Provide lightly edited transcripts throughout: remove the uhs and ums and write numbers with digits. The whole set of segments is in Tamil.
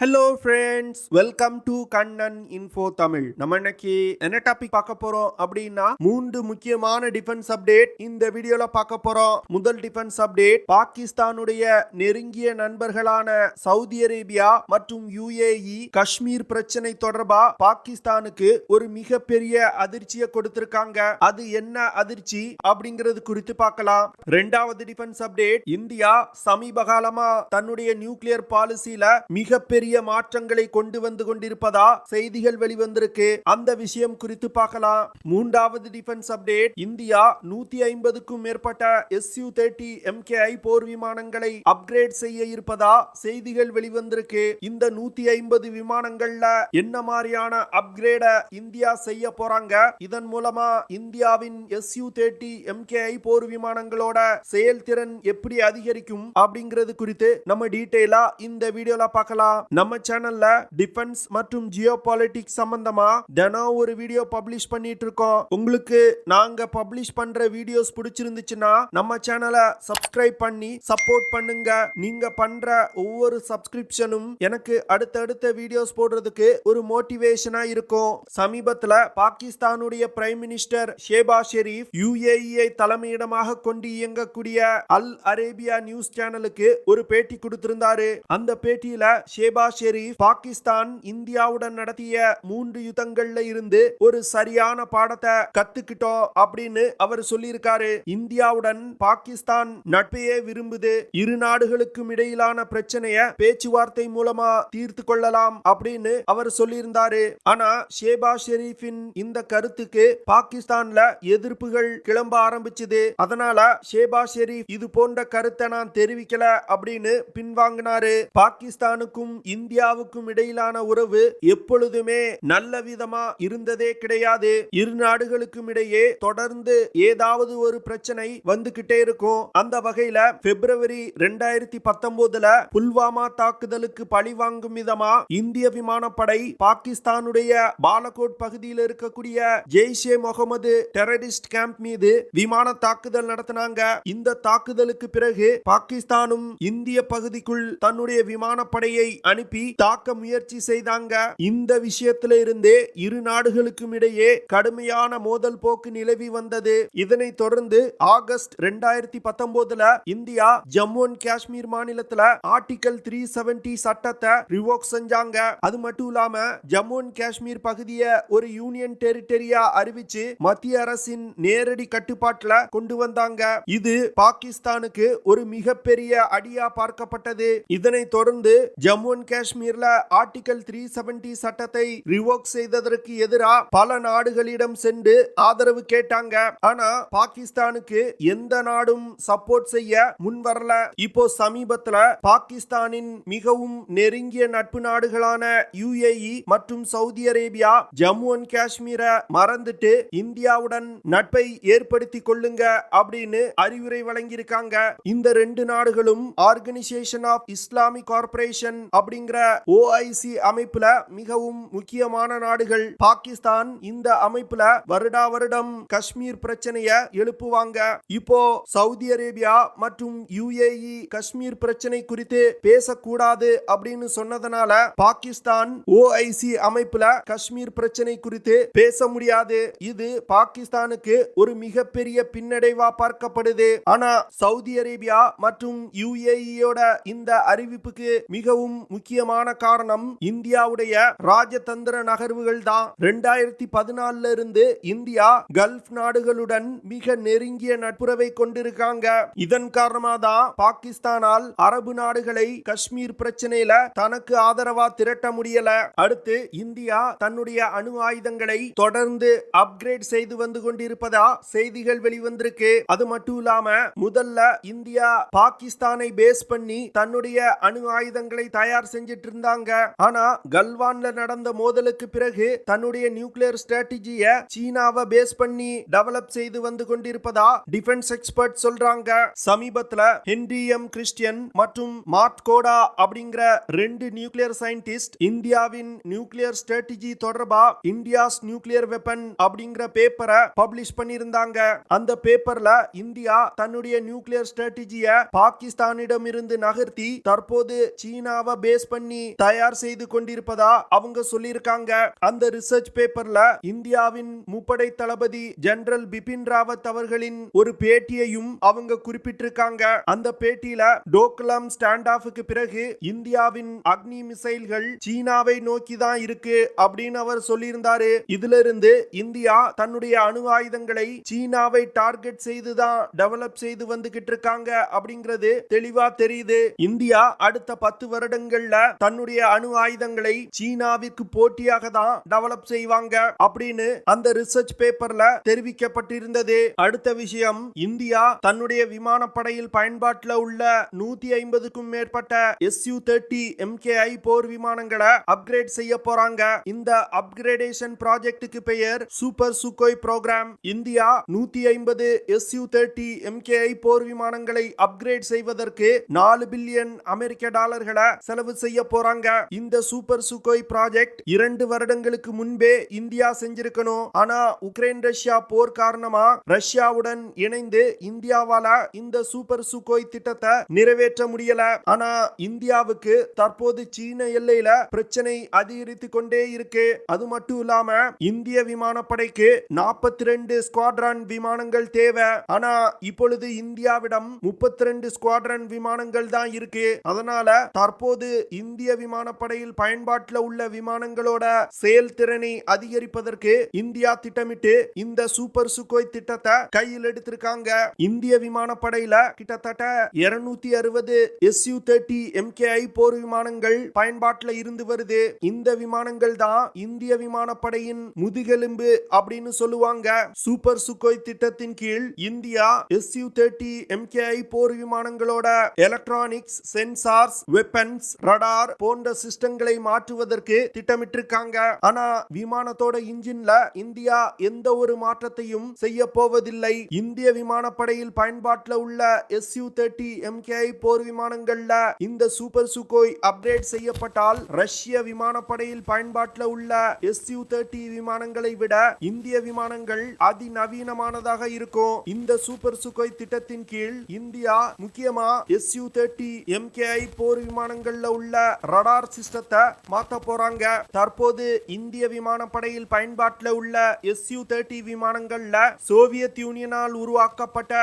Hello friends, welcome to Kannan info Tamil. நம்ம இன்னைக்கு என்ன டாபிக் பார்க்க போறோம் அப்படின்னா 3 முக்கியமான டிஃபென்ஸ் அப்டேட் இந்த வீடியோல பார்க்க போறோம். முதல் டிஃபென்ஸ் அப்டேட், பாகிஸ்தானுடைய நெருங்கிய நண்பர்களான சவுதி அரேபியா மற்றும் UAE காஷ்மீர் பிரச்சனை தொடர்பா பாகிஸ்தானுக்கு ஒரு மிகப்பெரிய அதிர்ச்சியை கொடுத்திருக்காங்க. அது என்ன அதிர்ச்சி அப்படிங்கிறது குறித்து பார்க்கலாம். இரண்டாவது டிஃபென்ஸ் அப்டேட், இந்தியா சமீப காலமா தன்னுடைய நியூக்ளியர் பாலிசியில மிகப்பெரிய மாற்றங்களை கொண்டு வந்து கொண்டிருப்பதா செய்திகள் வெளிவந்திருக்கு. அந்த விஷயம் குறித்து பார்க்கலாம். மூன்றாவது டிஃபென்ஸ் அப்டேட், இந்தியா 150க்கும் மேற்பட்ட Su-30 MKI போர் விமானங்களை அப்கிரேட் செய்ய இருப்பதா செய்திகள் வெளிவந்திருக்கு. இந்த 150 விமானங்கள்ல என்ன மாதிரியான அப்கிரேட இந்தியா செய்ய போறாங்க, இதன் மூலமா இந்தியாவின் Su-30 MKI போர் விமானங்களோட செயல்திறன் எப்படி அதிகரிக்கும் அப்படிங்கிறது குறித்து நம்ம டீடைலா இந்த வீடியோல பார்க்கலாம். நம்ம சேனல்ல டிஃபென்ஸ் மற்றும் ஜியோ பாலிட்டிக்ஸ் சம்பந்தமா தினம் ஒரு வீடியோ பப்ளிஷ் பண்ணிட்டு இருக்கோம். உங்களுக்கு நாங்க பப்ளிஷ் பண்ற வீடியோஸ் பிடிச்சிருந்துச்சுன்னா நம்ம சேனலை சப்ஸ்கிரைப் பண்ணி சப்போர்ட் பண்ணுங்க. நீங்க பண்ற ஒவ்வொரு சப்ஸ்கிரிப்ஷனும் எனக்கு அடுத்தடுத்த வீடியோஸ் போடுறதுக்கு ஒரு மோட்டிவேஷனா இருக்கும். சமீபத்துல பாகிஸ்தானுடைய prime minister Shehbaz Sharif UAE தலைமையிடமாக கொண்டு இயங்கக்கூடிய அல் அரேபியா நியூஸ் சேனலுக்கு ஒரு பேட்டி கொடுத்திருந்தாரு. அந்த பேட்டியில ஷேபாஸ் ஷெரீப் பாகிஸ்தான் இந்தியாவுடன் நடத்திய 3 யுத்தங்கள்ல இருந்து ஒரு சரியான பாடத்தை கத்துக்கிட்டோம் அப்படின்னு அவர் சொல்லியிருக்காரு. இந்தியாவுடன் பாகிஸ்தான் நட்பையே விரும்புது. இரு நாடுகளுக்கும் இடையிலான பிரச்சனைய பேச்சுவார்த்தை மூலமா தீர்த்து கொள்ளலாம் அப்படின்னு அவர் சொல்லியிருந்தாரு. ஆனா ஷேபாஸ் ஷெரீஃபின் இந்த கருத்துக்கு பாகிஸ்தான்ல எதிர்ப்புகள் கிளம்ப ஆரம்பிச்சது. அதனால ஷேபாஸ் ஷெரீப் இது போன்ற கருத்தை நான் தெரிவிக்கல அப்படின்னு பின்வாங்கினாரு. பாகிஸ்தானுக்கும் இந்தியாவுக்கும் இடையிலான உறவு எப்பொழுதுமே நல்ல விதமா இருந்ததே கிடையாது. இரு நாடுகளுக்கும் இடையே தொடர்ந்து ஏதாவது ஒரு பிரச்சனை வந்துகிட்டே இருக்கும். அந்த வகையில பிப்ரவரி 2019 புல்வாமா தாக்குதலுக்கு பழி வாங்கும் விதமா இந்திய விமானப்படை பாகிஸ்தானுடைய பாலகோட் பகுதியில் இருக்கக்கூடிய ஜெய்ஷே முகமது டெரரிஸ்ட் கேம்ப் மீது விமான தாக்குதல் நடத்தினாங்க. இந்த தாக்குதலுக்கு பிறகு பாகிஸ்தானும் இந்திய பகுதிக்குள் தன்னுடைய விமானப்படையை அனுப்பி தாக்க முயற்சி செய்தாங்க. இந்த விஷயத்தில இருந்தே இரு நாடுகளுக்கும் இடையே கடுமையான மோதல் போக்கு நிலவி வந்தது. இதனை தொடர்ந்து August 2019 India Jammu and Kashmir மாநிலத்துல ஆர்டிகல் 370 சட்டத்தை ரிவோக் செஞ்சாங்க. அது மட்டும் இல்லாம ஜம்மு அண்ட் காஷ்மீர் பகுதியை ஒரு யூனியன் டெரிட்டரியா அறிவிச்சு மத்திய அரசின் நேரடி கட்டுப்பாட்டுல கொண்டு வந்தாங்க. இது பாகிஸ்தானுக்கு ஒரு மிகப்பெரிய அடியா பார்க்கப்பட்டது. இதனை தொடர்ந்து ஜம்மு அண்ட் காஷ்மீர்ல ஆர்டிகல் 370 சட்டத்தை ரிவோக் செய்ததற்கு எதிராக பல நாடுகளிடம் சென்று ஆதரவு கேட்டாங்க. ஆனா பாகிஸ்தானுக்கு எந்த நாடும் சப்போர்ட் செய்ய முன் வரல. இப்போ சமீபத்துல பாகிஸ்தானின் மிகவும் நெருங்கிய நட்பு நாடுகளான UAE மற்றும் சவுதி அரேபியா ஜம்மு அண்ட் காஷ்மீரை மறந்துட்டு இந்தியாவுடன் நட்பை ஏற்படுத்தி கொள்ளுங்க அப்படின்னு அறிவுரை வழங்கியிருக்காங்க. இந்த 2 நாடுகளும் ஆர்கனைசேஷன் ஆஃப் இஸ்லாமிக் கார்ப்பரேஷன் அப்படிங்கிற OIC அமைப்புல மிகவும் முக்கியமான நாடுகள். பாகிஸ்தான் இந்த அமைப்புல வருடா வருடம் காஷ்மீர் பிரச்சனைய எழுப்புவாங்க. இப்போ சவுதி அரேபியா மற்றும் UAE காஷ்மீர் பிரச்சனை குறித்து பேசக்கூடாது அப்படின்னு சொன்னதனால பாகிஸ்தான் OIC அமைப்புல காஷ்மீர் பிரச்சனை குறித்து பேச முடியாது. இது பாகிஸ்தானுக்கு ஒரு மிகப்பெரிய பின்னடைவா பார்க்கப்படுது. ஆனா சவுதி அரேபியா மற்றும் UAE-யோட இந்த அறிவிப்புக்கு மிகவும் முக்கியமான காரணம் இந்தியாவுடைய ராஜதந்திர நகர்வுகள் தான். 2014 இருந்து இந்தியா கல்ஃப் நாடுகளுடன் மிக நெருங்கிய நட்புறவை கொண்டிருக்காங்க. இதன் காரணமாக தான் பாகிஸ்தானால் அரபு நாடுகளை காஷ்மீர் பிரச்சனையில தனக்கு ஆதரவா திரட்ட முடியல. அடுத்து இந்தியா தன்னுடைய அணு ஆயுதங்களை தொடர்ந்து அப்கிரேட் செய்து வந்து கொண்டிருப்பதா செய்திகள் வெளிவந்திருக்கு. அது மட்டும் இல்லாம முதல்ல இந்தியா பாகிஸ்தானை பேஸ் பண்ணி தன்னுடைய அணு ஆயுதங்களை தயார் செஞ்சிட்டு இருந்தாங்க. ஆனா கல்வான்ல நடந்த மோதலுக்கு பிறகு தன்னுடைய நியூக்ளியர் ஸ்ட்ராட்டஜியை சீனாவை பேஸ் பண்ணி டெவலப் செய்து வந்து கொண்டிருப்பதா டிஃபென்ஸ் எக்ஸ்பர்ட் சொல்றாங்க. சமீபத்துல ஹென்ரி எம் கிறிஸ்டியன் மற்றும் மார்ட் கோடா அப்படிங்கிற 2 நியூக்ளியர் சயின்டிஸ்ட் இந்தியாவின் நியூக்ளியர் ஸ்ட்ராட்டஜி தொடர்பா இந்தியாஸ் நியூக்ளியர் வெப்பன் அப்படிங்கிற பேப்பரை பப்ளிஷ் பண்ணியிருந்தாங்க. அந்த பேப்பர்ல இந்தியா தன்னுடைய நியூக்ளியர் ஸ்ட்ராட்டஜியை பாகிஸ்தானிடம் இருந்து நகர்த்தி தற்போது சீனாவை பேஸ் பண்ணி தயார் செய்து கொண்டிருப்பதா அவங்க சொல்லியிருக்காங்க. அந்த ரிசர்ச் பேப்பர்ல இந்தியாவின் முப்படை தளபதி ஜெனரல் பிபின் ராவத் அவர்களின் ஒரு பேட்டியையும் அவங்க குறிப்பிட்டிருக்காங்க. அந்த பேட்டியில டோக்லாம் ஸ்டாண்ட் ஆஃப்க்கு பிறகு இந்தியாவின் அக்னி மிசைல்கள் சீனாவை நோக்கி தான் இருக்கு அப்படின்னு அவர் சொல்லியிருந்தாரு. இதுல இருந்து இந்தியா தன்னுடைய அணு ஆயுதங்களை சீனாவை டார்கெட் செய்துதான் டெவலப் செய்து வந்துகிட்டு இருக்காங்க அப்படிங்கிறது தெளிவா தெரியுது. இந்தியா அடுத்த 10 வருடங்கள்ல தன்னுடைய அணு ஆயுதங்களை சீனாவிற்கு போட்டியாக தான் டெவலப் செய்வாங்க அப்படின்னு அந்த ரிசர்ச் பேப்பர்ல தெரிவிக்கப்பட்டிருந்தது. அடுத்த விஷயம், இந்தியா தன்னுடைய விமானப்படையில் பயன்பாட்டில் உள்ள 150க்கும் மேற்பட்ட Su-30 MKI போர் விமானங்களை அப்கிரேட் செய்ய போறாங்க. இந்த அப்கிரேடேஷன் ப்ராஜெக்ட்டுக்கு பெயர் super Sukhoi program. India 150 Su-30 MKI போர் விமானங்களை அப்கிரேட் செய்வதற்கு 4 பில்லியன் அமெரிக்க டாலர்களை செலவு செய்ய போறாங்க. இந்த சூப்பர் சுகோய் ப்ராஜெக்ட் 2 வருடங்களுக்கு முன்பே இந்தியா செஞ்சிருக்கணும். ஆனா உக்ரைன் ரஷ்யா போர் காரணமா ரஷ்யாவுடன் இணைந்து இந்தியாவால இந்த சூப்பர் சுகோய் திட்டத்தை நிறைவேற்ற முடியல. ஆனா இந்தியாவுக்கு தற்போது சீன எல்லையில பிரச்சனை அதிகரித்து கொண்டே இருக்கு. அது மட்டும் இல்லாம இந்திய விமானப்படைக்கு 42 ஸ்குவாட்ரான் விமானங்கள் தேவை. ஆனா இப்பொழுது இந்தியாவிடம் 32 ஸ்குவாட்ரான் விமானங்கள் தான் இருக்கு. அதனால தற்போது இந்திய விமானப்படையில் பயன்பாட்டில் உள்ள விமானங்களோட செயல்திறனை அதிகரிப்பதற்கு இந்தியா திட்டமிட்டு இந்த சூப்பர் சுகோய் திட்டத்தை கையில் எடுத்திருக்காங்க. இந்திய விமானப்படையில கிட்டத்தட்ட 260 Su-30 MKI போர் விமானங்கள் பயன்பாட்டில் இருந்து வருது. இந்த விமானங்கள் தான் இந்திய விமானப்படையின் முதுகெலும்பு அப்படின்னு சொல்லுவாங்க. சூப்பர் சுகோய் திட்டத்தின் கீழ் இந்தியா Su-30 MKI போர் விமானங்களோட எலக்ட்ரானிக்ஸ், சென்சார்ஸ், வெப்பன்ஸ், ரடார் போன்ற சிஸ்டங்களை மாற்றுவதற்கு திட்டமிட்டிருக்காங்க. ஆனா விமானத்தோட இன்ஜின்ல இந்தியா எந்த ஒரு மாற்றத்தையும் செய்ய போவதில்லை. இந்திய விமானப்படையில் பயன்பாட்டில் உள்ள Su-30 MKI போர் விமானங்கள்ல இந்த சூப்பர் சுகோய் அப்கிரேட் செய்யப்பட்டால் ரஷ்ய விமானப்படையில் பயன்பாட்டில் உள்ள Su-30 விமானங்களை விட இந்திய விமானங்கள் அதிநவீனமானதாக இருக்கும். இந்த சூப்பர் சுகோய் திட்டத்தின் கீழ் இந்தியா முக்கியமா Su-30 MKI போர் விமானங்கள்ல உள்ள ரடார் சிஸ்டத்தை மாத்த போறாங்க. தற்போது இந்திய விமானப்படையில் பயன்பாட்டில் உள்ள Su-30 விமானங்கள்ல சோவியத் யூனியனால் உருவாக்கப்பட்ட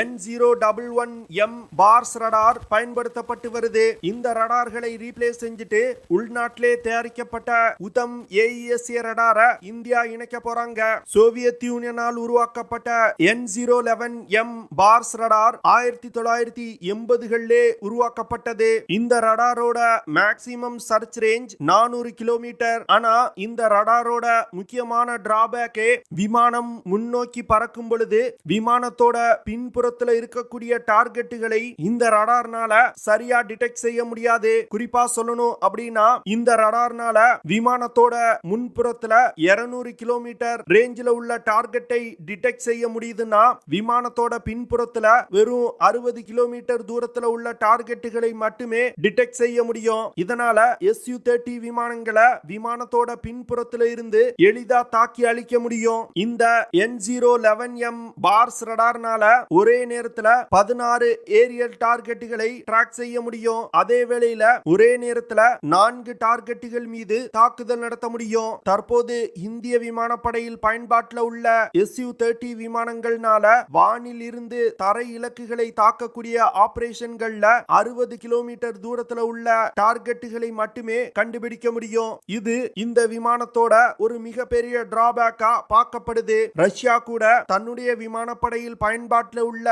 N011M பார்ஸ் ரடார் பயன்படுத்தப்பட்டு வருது. இந்த ரடார்களை ரீப்ளேஸ் செஞ்சுட்டு உள்நாட்டிலே தயாரிக்கப்பட்ட உதம் AESA ரடாரை இந்தியா இணைக்க போறாங்க. சோவியத் யூனியனால் உருவாக்கப்பட்ட N011M பார்ஸ் ரடார் 1980களிலே உருவாக்கப்பட்டது. இந்த ரடாரோட மேக்ஸிமம் சர்ச் ரேஞ்ச் 400 கிலோமீட்டர். ஆனா இந்த ரடாரோட முக்கியமான டிராபேக்கே விமானம் முன்னோக்கி பறக்கும் பொழுது விமானத்தோட பின்புறத்துல இருக்கக்கூடிய டார்கெட்டுகளை இந்த ரடார்னால சரியா டிடெக்ட் செய்ய முடியாது. குறிப்பா சொல்லணும் அப்படின்னா இந்த ரடார்னால விமானத்தோட முன்புறத்துல 200 கிலோமீட்டர் ரேஞ்சில உள்ள டார்கெட்டை டிடெக்ட் செய்ய முடியுதுன்னா விமானத்தோட பின்புறத்துல வெறும் 60 கிலோமீட்டர் தூரத்துல உள்ள டார்கெட்டுகளை மட்டுமே டிடெக்ட் செய்ய முடியும். இதனால Su-30 விமானங்களை விமானத்தோட பின்புறத்துல இருந்து எளிதா தாக்கி அழிக்க முடியும். இந்த N011M பார்ஸ் ரடார்னால ஒரே நேரத்துல 16 ஏரியல் டார்கெட்டுகளை ட்ராக் செய்ய முடியும். அதே வேளையில ஒரே நேரத்துல 4 டார்கெட்டுகள் மீது தாக்குதல் நடத்த முடியும். தற்போது இந்திய விமானப்படையில் பயன்பாட்டில் உள்ள Su-30 விமானங்கள்னால வானில் இருந்து தரை இலக்குகளை தாக்கக்கூடிய ஆபரேஷன்கள்ல 60 கிலோமீட்டர் தூரத்துல உள்ள டார்கெட்டுகளை மட்டுமே கண்டுபிடிக்க முடியும். இது இந்த விமானத்தோட ஒரு மிகப்பெரிய டிராபேக்கா பார்க்கப்படுது. ரஷ்யா கூட தன்னுடைய விமானப்படையில் பயன்பாட்டில் உள்ள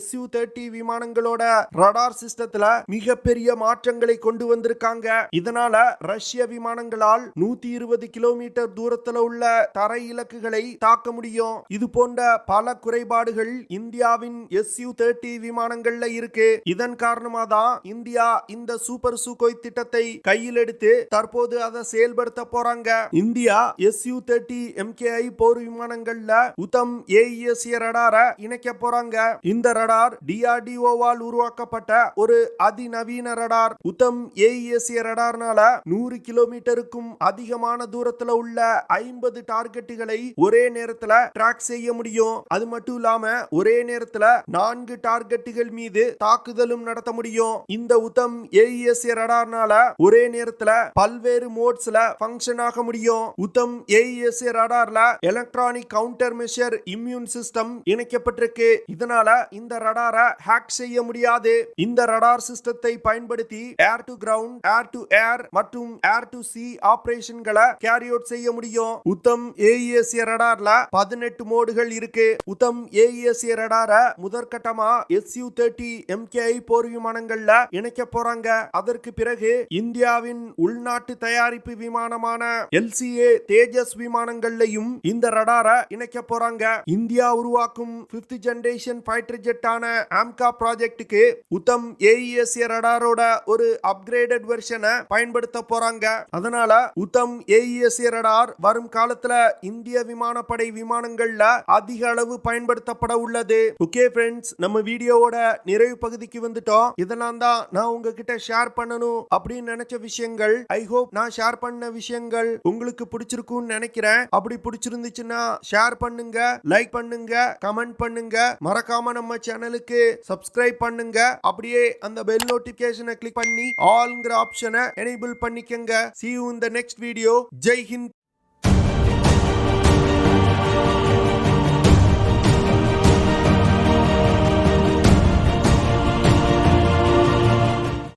Su-30 விமானங்களோட ரடார் சிஸ்டத்துல மிகப்பெரிய மாற்றங்களை கொண்டு வந்திருக்காங்க. இதனால ரஷ்ய விமானங்களால் 120 கிலோமீட்டர் தூரத்துல உள்ள தரை இலக்குகளை தாக்க முடியும். இது போன்ற பல குறைபாடுகள் இந்தியாவின் Su-30 விமானங்கள்ல இருக்கு. இதன் காரணமா தான் இந்தியா இந்த சூப்பர் சுகோய் திட்டத்தை கையில் எடுத்து தற்போது அதை செயல்படுத்த போறாங்க. இந்தியா Su-30 MKI போர் விமானங்கள்ல உதம் AESA ரடாரை இணைக்க போறாங்க. இந்த ரடார் DRDO-வால் உருவாக்கப்பட்ட ஒரு அதிநவீன ரடார். உதம் AESA ரடார்னால 100 கிலோமீட்டருக்கும் அதிகமான தூரத்துல உள்ள 50 டார்கெட்டுகளை ஒரே நேரத்துல ட்ராக் செய்ய முடியும். அது மட்டும் இல்லாம ஒரே நேரத்துல 4 டார்கெட்டுகள் மீது தாக்குதலும் நடத்த முடியும். இந்த உதம் AESA ரடார்னால ரடார்னால ஒரே நேரத்துல பல்வேறு மோட்ஸ்ல ஃபங்க்ஷன் ஆக முடியும். உத்தம் ஏஇஎஸ்ஏ ரடார்ல electronic counter measure immune system இணைக்கப்பட்டிருக்கு. இதனால இந்த ரடாரை ஹேக் செய்ய முடியாது. இந்த ரடார் சிஸ்டத்தை பயன்படுத்தி air to ground, air to air மற்றும் ஏர் டு சி ஆபரேஷன்களை கேரி அவுட் செய்ய முடியும். உத்தம் ஏஇஎஸ்ஏ ரடார்ல 18 மோடுகள் இருக்கு. உத்தம் ஏஇஎஸ்ஏ ரடாரை முதற்கட்டமா Su-30 MKI போர் விமானங்கள்ல இணைக்க போறாங்க. அதற்கு பிறகு இந்தியாவின் உள்நாட்டு தயாரிப்பு விமானமான LCA தேஜஸ் விமானங்கள்லையும் இந்த ரடாரை இணைக்க போறாங்க. இந்தியா உருவாக்கும் 5th ஜெனரேஷன் ஃபைட்டர் ஜெட்டான ஆம்கா ப்ராஜெக்ட்டுக்கு உத்தம் ஏஇஎஸ்ஏ ரடாரோட ஒரு அப்கிரேடட் வெர்ஷனை பயன்படுத்த போறாங்க. அதனால உத்தம் ஏஇஎஸ்ஏ ரடார் வரும் காலத்துல இந்திய விமானப்படை விமானங்கள்ல அதிக அளவு பயன்படுத்தப்பட உள்ளது. ஓகே ஃப்ரெண்ட்ஸ், நம்ம வீடியோவோட நிறைவு பகுதிக்கு வந்துட்டோம். இதெல்லாம் தான் நான் உங்ககிட்ட ஷேர் பண்ணணும் அப்படின்னு நினைச்ச விஷயங்கள். ஐ ஹோப் நான் ஷேர் பண்ண விஷயங்கள் உங்களுக்கு பிடிச்சிருக்கும்னு நினைக்கிறேன். அப்படி பிடிச்சிருந்துச்சுன்னா ஷேர் பண்ணுங்க, லைக் பண்ணுங்க, கமெண்ட் பண்ணுங்க. மறக்காம நம்ம சேனலுக்கு சப்ஸ்கிரைப் பண்ணுங்க. அப்படியே அந்த பெல் நோட்டிபிகேஷனை கிளிக் பண்ணி ஆல்ங்கிற ஆப்ஷனை எனேபிள் பண்ணிக்கங்க. See you in the next video. Jai Hind.